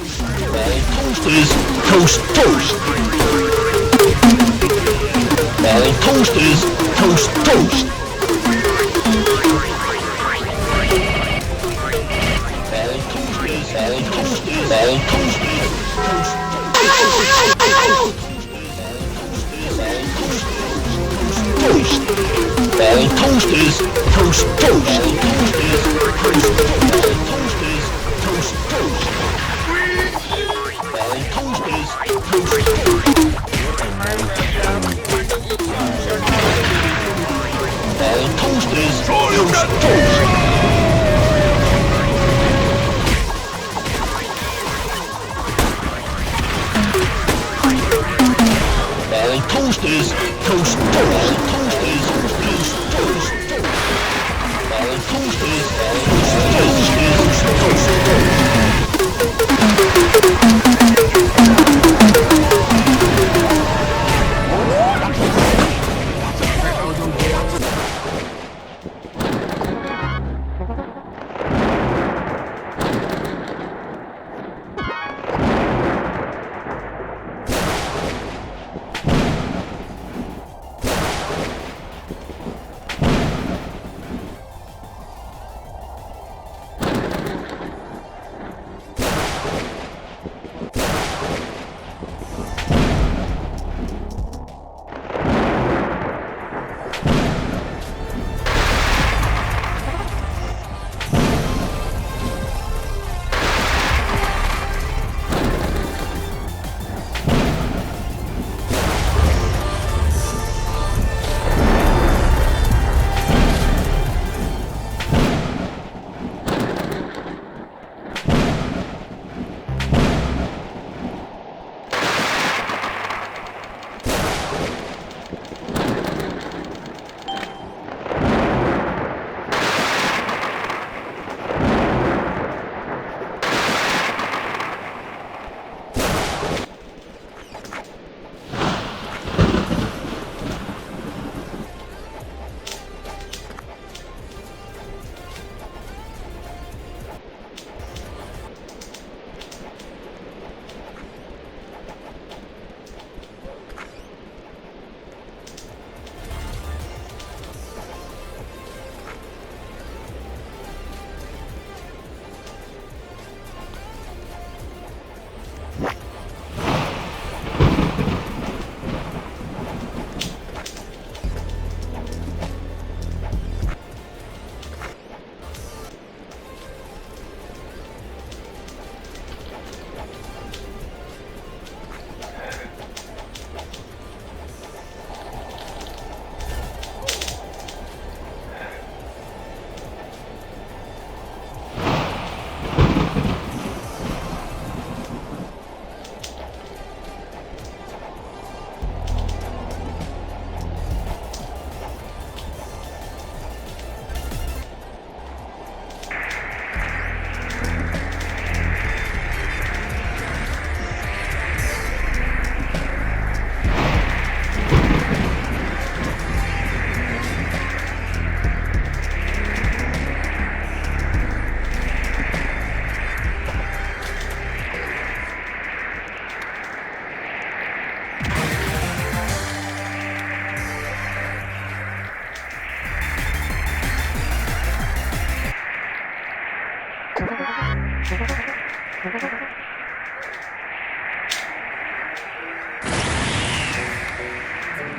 Toasters, toast, toast. Toasters, toast, toast. Toasters, toast, toast. Toasters, toast, toast.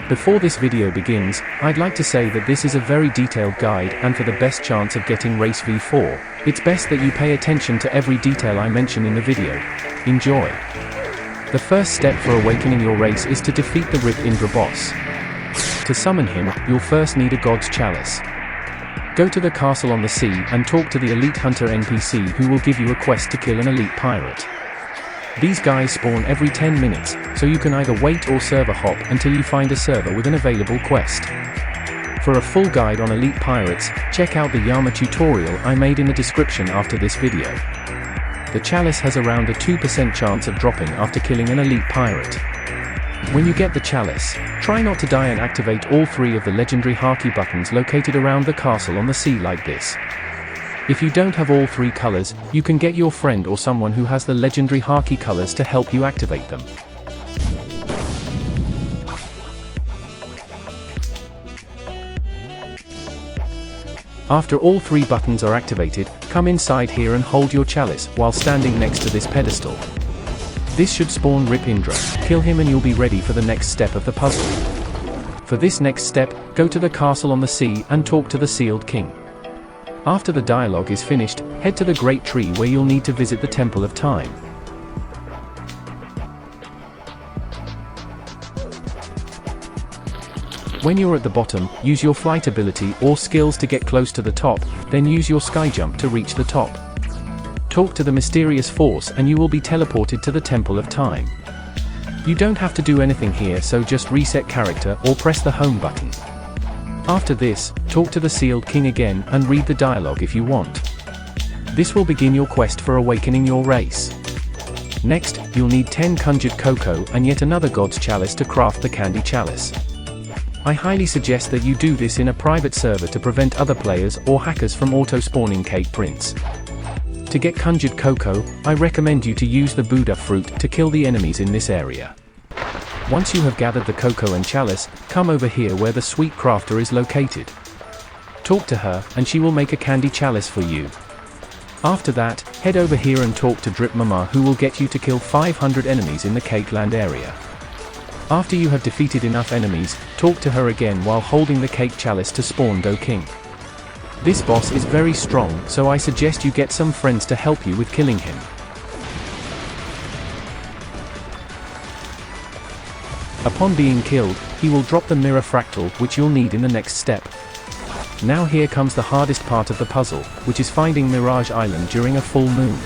Before this video begins, I'd like to say that this is a very detailed guide, and for the best chance of getting Race V4, it's best that you pay attention to every detail I mention in the video. Enjoy! The first step for awakening your race is to defeat the Rip Indra boss. To summon him, you'll first need a God's Chalice. Go to the castle on the sea and talk to the Elite Hunter NPC who will give you a quest to kill an elite pirate. These guys spawn every 10 minutes, so you can either wait or server hop until you find a server with an available quest. For a full guide on elite pirates, check out the Yama tutorial I made in the description after this video. The chalice has around a 2% chance of dropping after killing an elite pirate. When you get the chalice, try not to die and activate all 3 of the legendary Haki buttons located around the castle on the sea like this. If you don't have all 3 colors, you can get your friend or someone who has the legendary Haki colors to help you activate them. After all 3 buttons are activated, come inside here and hold your chalice while standing next to this pedestal. This should spawn Rip Indra. Kill him and you'll be ready for the next step of the puzzle. For this next step, go to the castle on the sea and talk to the sealed king. After the dialogue is finished, head to the great tree where you'll need to visit the Temple of Time. When you're at the bottom, use your flight ability or skills to get close to the top, then use your sky jump to reach the top. Talk to the mysterious force and you will be teleported to the Temple of Time. You don't have to do anything here, so just reset character or press the home button. After this, talk to the sealed king again and read the dialogue if you want. This will begin your quest for awakening your race. Next, you'll need 10 conjured cocoa and yet another god's chalice to craft the candy chalice. I highly suggest that you do this in a private server to prevent other players or hackers from auto-spawning Cake Prince. To get conjured cocoa, I recommend you to use the Buddha fruit to kill the enemies in this area. Once you have gathered the cocoa and chalice, come over here where the sweet crafter is located. Talk to her, and she will make a candy chalice for you. After that, head over here and talk to Drip Mama, who will get you to kill 500 enemies in the Cake Land area. After you have defeated enough enemies, talk to her again while holding the cake chalice to spawn Do King. This boss is very strong, so I suggest you get some friends to help you with killing him. Upon being killed, he will drop the mirror fractal, which you'll need in the next step. Now here comes the hardest part of the puzzle, which is finding Mirage Island during a full moon.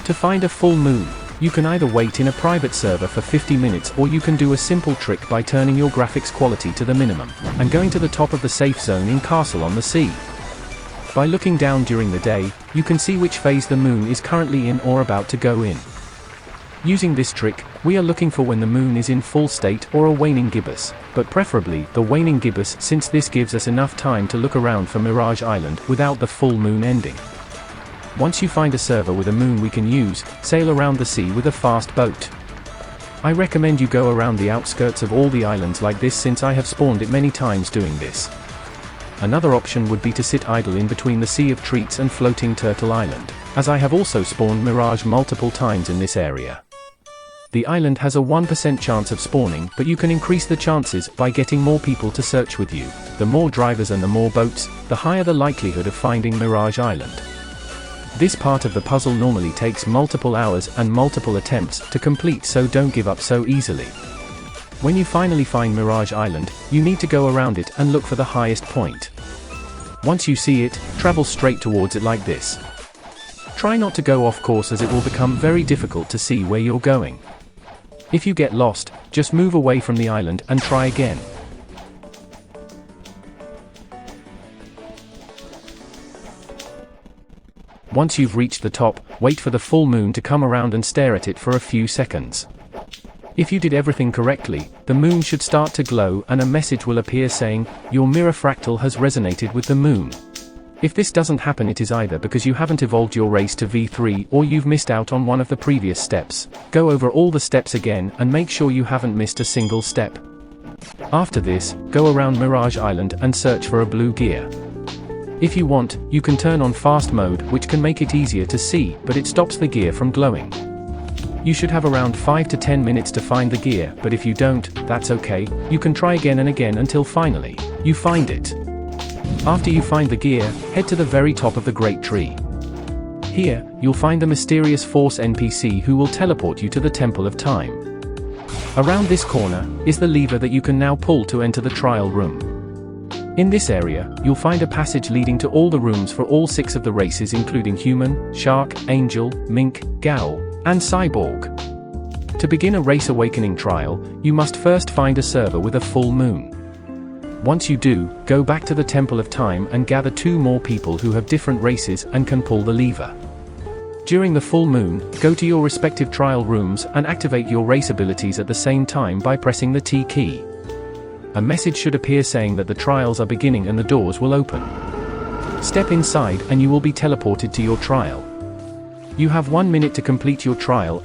To find a full moon, you can either wait in a private server for 50 minutes or you can do a simple trick by turning your graphics quality to the minimum, and going to the top of the safe zone in Castle on the Sea. By looking down during the day, you can see which phase the moon is currently in or about to go in. Using this trick, we are looking for when the moon is in full state or a waning gibbous, but preferably the waning gibbous, since this gives us enough time to look around for Mirage Island without the full moon ending. Once you find a server with a moon we can use, sail around the sea with a fast boat. I recommend you go around the outskirts of all the islands like this, since I have spawned it many times doing this. Another option would be to sit idle in between the Sea of Treats and Floating Turtle Island, as I have also spawned Mirage multiple times in this area. The island has a 1% chance of spawning, but you can increase the chances by getting more people to search with you. The more drivers and the more boats, the higher the likelihood of finding Mirage Island. This part of the puzzle normally takes multiple hours and multiple attempts to complete, so don't give up so easily. When you finally find Mirage Island, you need to go around it and look for the highest point. Once you see it, travel straight towards it like this. Try not to go off course, as it will become very difficult to see where you're going. If you get lost, just move away from the island and try again. Once you've reached the top, wait for the full moon to come around and stare at it for a few seconds. If you did everything correctly, the moon should start to glow and a message will appear saying, "Your mirror fractal has resonated with the moon." If this doesn't happen, it is either because you haven't evolved your race to V3 or you've missed out on one of the previous steps. Go over all the steps again and make sure you haven't missed a single step. After this, go around Mirage Island and search for a blue gear. If you want, you can turn on fast mode, which can make it easier to see, but it stops the gear from glowing. You should have around 5 to 10 minutes to find the gear, but if you don't, that's okay, you can try again and again until finally, you find it. After you find the gear, head to the very top of the great tree. Here, you'll find the mysterious Force NPC who will teleport you to the Temple of Time. Around this corner, is the lever that you can now pull to enter the trial room. In this area, you'll find a passage leading to all the rooms for all 6 of the races, including Human, Shark, Angel, Mink, Ghoul, and Cyborg. To begin a race awakening trial, you must first find a server with a full moon. Once you do, go back to the Temple of Time and gather 2 more people who have different races and can pull the lever. During the full moon, go to your respective trial rooms and activate your race abilities at the same time by pressing the T key. A message should appear saying that the trials are beginning and the doors will open. Step inside and you will be teleported to your trial. You have 1 minute to complete your trial